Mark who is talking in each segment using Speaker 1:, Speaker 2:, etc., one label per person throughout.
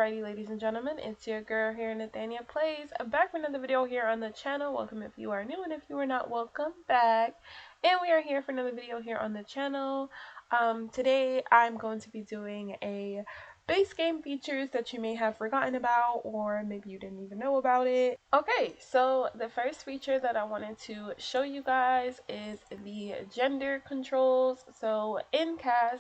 Speaker 1: Alrighty, ladies and gentlemen, it's your girl here, Nathania Plays, back with another video here on the channel. Welcome if you are new, and if you are not, welcome back. And we are here for another video here on the channel. Today I'm going to be doing a base game features that you may have forgotten about, or maybe you didn't even know about it. Okay, so the first feature that I wanted to show you guys is the gender controls. So in CAS,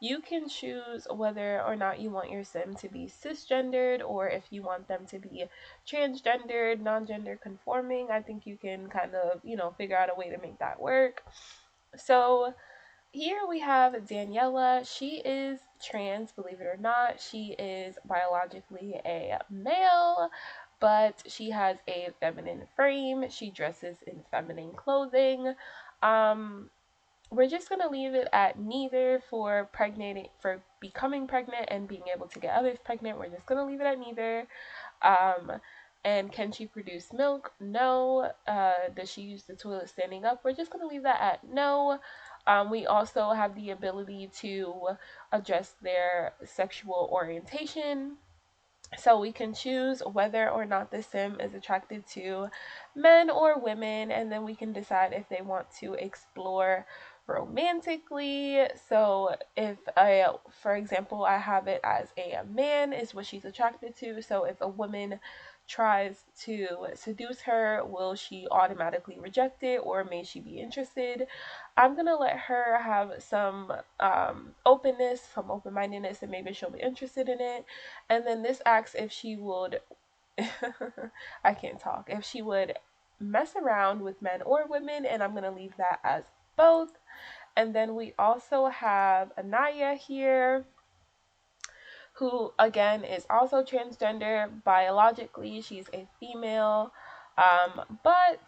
Speaker 1: you can choose whether or not you want your sim to be cisgendered, or if you want them to be transgendered, non-gender conforming. I think you can kind of, figure out a way to make that work. So here we have Daniela. She is trans, believe it or not. She is biologically a male, but she has a feminine frame. She dresses in feminine clothing. We're just gonna leave it at neither for becoming pregnant and being able to get others pregnant. We're just gonna leave it at neither. And can she produce milk? No. Does she use the toilet standing up? We're just gonna leave that at no. We also have the ability to adjust their sexual orientation. So we can choose whether or not the sim is attracted to men or women, and then we can decide if they want to explore romantically. So if for example, I have it as a man is what she's attracted to. So if a woman tries to seduce her, will she automatically reject it, or may she be interested? I'm gonna let her have some openness, some open-mindedness, and maybe she'll be interested in it. And then this asks if she would I can't talk, if she would mess around with men or women, and I'm gonna leave that as both. And then we also have Anaya here, who again is also transgender. Biologically, she's a female, but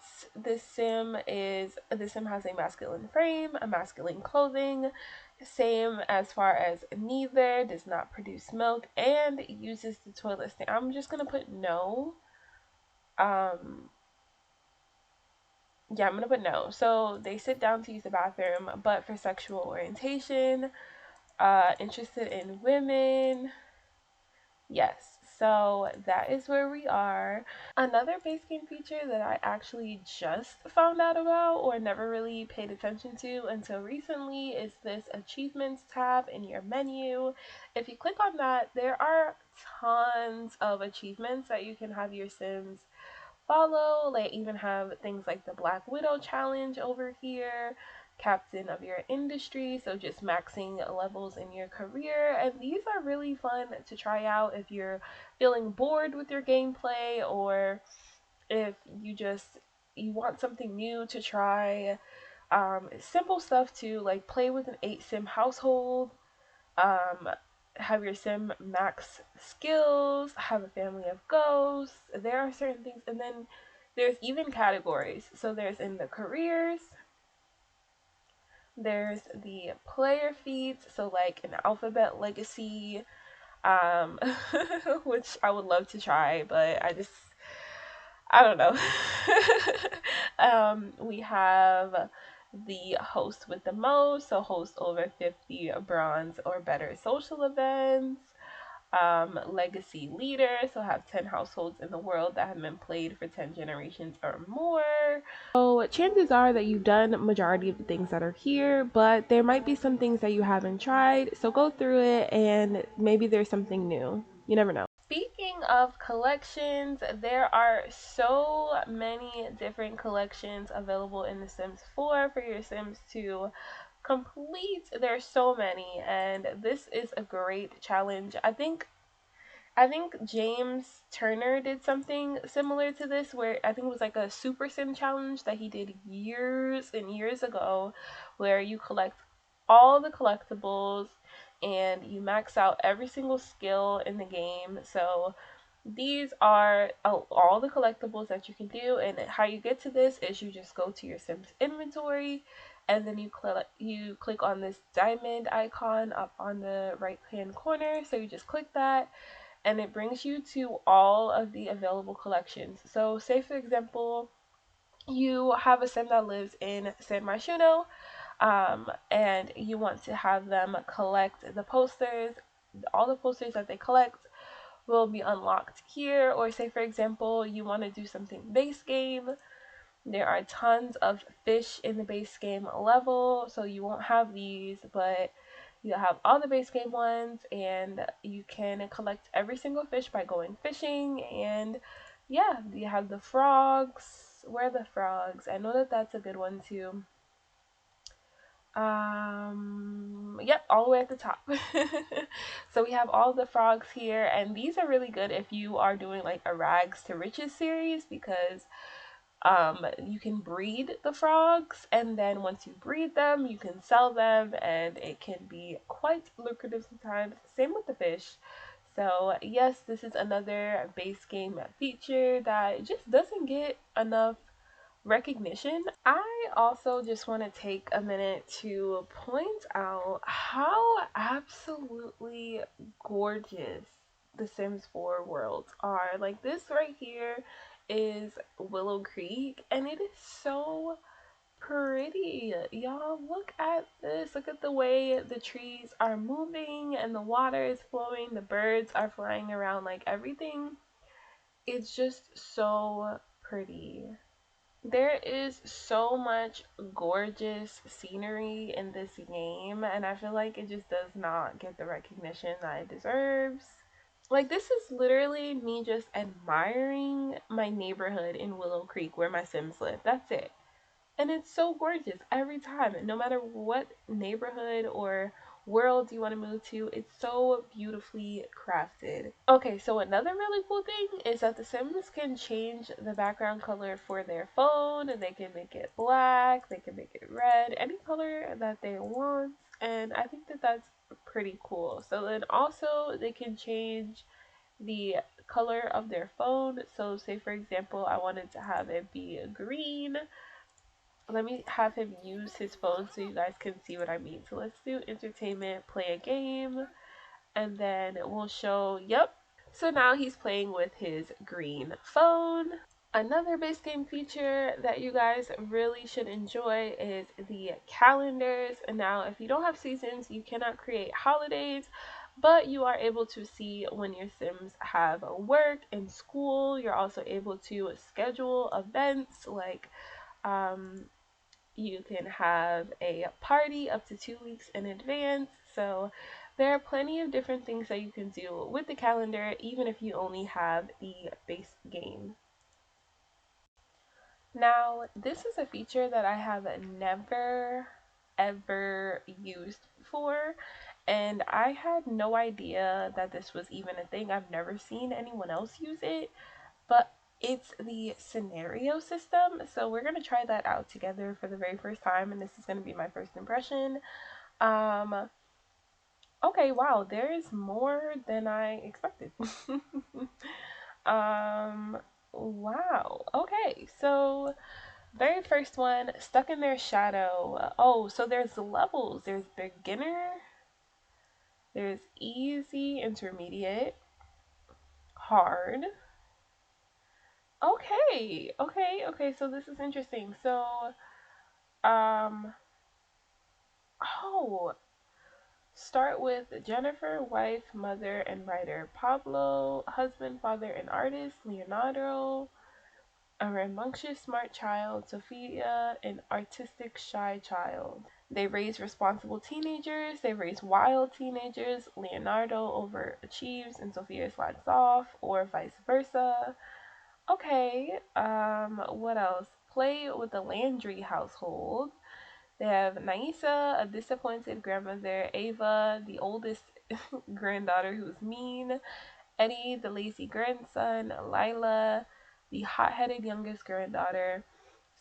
Speaker 1: the sim has a masculine frame, a masculine clothing, same as far as neither, does not produce milk, and uses the toilet stand. I'm just gonna put no. Yeah, I'm gonna put no. So they sit down to use the bathroom, but for sexual orientation, interested in women. Yes, so that is where we are. Another base game feature that I actually just found out about, or never really paid attention to until recently, is this achievements tab in your menu. If you click on that, there are tons of achievements that you can have your Sims follow. They even have things like the Black Widow challenge over here, captain of your industry, so just maxing levels in your career. And these are really fun to try out if you're feeling bored with your gameplay, or if you want something new to try. Simple stuff too, like play with an 8 sim household, have your sim max skills, have a family of ghosts. There are certain things, and then there's even categories. So there's in the careers, there's the player feats, so like an alphabet legacy, which I would love to try, but I don't know. We have the host with the most, so host over 50 bronze or better social events. Legacy leader, so have 10 households in the world that have been played for 10 generations or more. So chances are that you've done majority of the things that are here, but there might be some things that you haven't tried, so go through it and maybe there's something new. You never know. Speaking of collections, there are so many different collections available in The Sims 4 for your Sims to complete. There's so many, and this is a great challenge. I think James Turner did something similar to this, where I think it was like a Super Sim challenge that he did years and years ago, where you collect all the collectibles and you max out every single skill in the game. So these are all the collectibles that you can do, and how you get to this is you just go to your Sims inventory, and then you click on this diamond icon up on the right hand corner. So you just click that, and it brings you to all of the available collections. So say for example, you have a sim that lives in San Myshuno, and you want to have them collect the posters, all the posters that they collect will be unlocked here. Or say for example you want to do something base game, there are tons of fish in the base game level, so you won't have these, but you'll have all the base game ones, and you can collect every single fish by going fishing. And yeah, you have the frogs. Where are the frogs? I know that that's a good one too. Yep, all the way at the top. So we have all the frogs here, and these are really good if you are doing like a rags to riches series, because you can breed the frogs, and then once you breed them you can sell them, and it can be quite lucrative sometimes. Same with the fish. So yes, this is another base game feature that just doesn't get enough recognition. I also just want to take a minute to point out how absolutely gorgeous the Sims 4 worlds are. Like, this right here is Willow Creek, and it is so pretty. Y'all, look at this. Look at the way the trees are moving and the water is flowing, the birds are flying around, like everything. It's just so pretty. There is so much gorgeous scenery in this game, and I feel like it just does not get the recognition that it deserves. Like, this is literally me just admiring my neighborhood in Willow Creek where my Sims live. That's it. And it's so gorgeous every time. No matter what neighborhood or world you want to move to, it's so beautifully crafted. Okay, so another really cool thing is that the Sims can change the background color for their phone. They can make it black, they can make it red, any color that they want. And I think that that's pretty cool. So then also they can change the color of their phone. So say for example I wanted to have it be green. Let me have him use his phone so you guys can see what I mean. So let's do entertainment, play a game, and then we'll show, yep. So now he's playing with his green phone. Another base game feature that you guys really should enjoy is the calendars. And now if you don't have seasons, you cannot create holidays, but you are able to see when your Sims have work and school. You're also able to schedule events like you can have a party up to 2 weeks in advance. So there are plenty of different things that you can do with the calendar, even if you only have the base game. Now, this is a feature that I have never ever used before, and I had no idea that this was even a thing. I've never seen anyone else use it, but it's the scenario system. So we're gonna try that out together for the very first time, and this is gonna be my first impression. Um, okay, wow, there is more than I expected. um, wow. Okay, so very first one, stuck in their shadow. Oh, so there's levels. There's beginner, there's easy, intermediate, hard. Okay, so this is interesting. So, um, oh, start with Jennifer, wife, mother, and writer. Pablo, husband, father, and artist. Leonardo, a rambunctious, smart child. Sophia, an artistic, shy child. They raise responsible teenagers. They raise wild teenagers. Leonardo overachieves and Sophia slacks off, or vice versa. Okay, what else? Play with the Landry household. They have Naisa, a disappointed grandmother, Ava, the oldest granddaughter who's mean, Eddie, the lazy grandson, Lila, the hot-headed youngest granddaughter.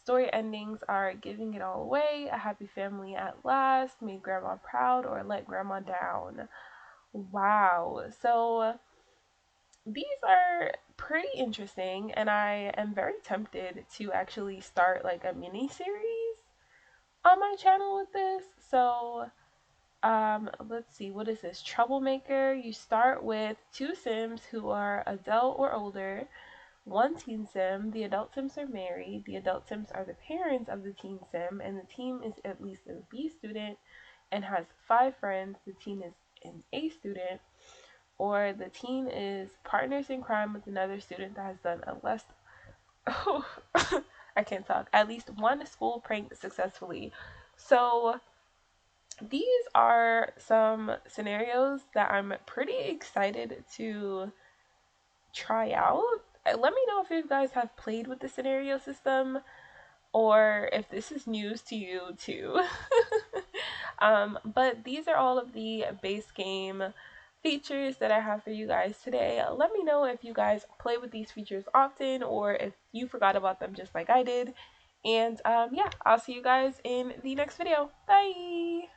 Speaker 1: Story endings are giving it all away, a happy family at last, made grandma proud, or let grandma down. Wow. So these are pretty interesting, and I am very tempted to actually start like a mini series on my channel with this. So let's see, what is this? Troublemaker. You start with two Sims who are adult or older, one teen Sim. The adult Sims are married. The adult Sims are the parents of the teen Sim, and the team is at least a B student and has 5 friends. The teen is an A student. or the teen is partners in crime with another student that has done a less I can't talk. At least one school prank successfully. So these are some scenarios that I'm pretty excited to try out. Let me know if you guys have played with the scenario system or if this is news to you too. But these are all of the base game features that I have for you guys today. Let me know if you guys play with these features often or if you forgot about them just like I did. And yeah, I'll see you guys in the next video. Bye!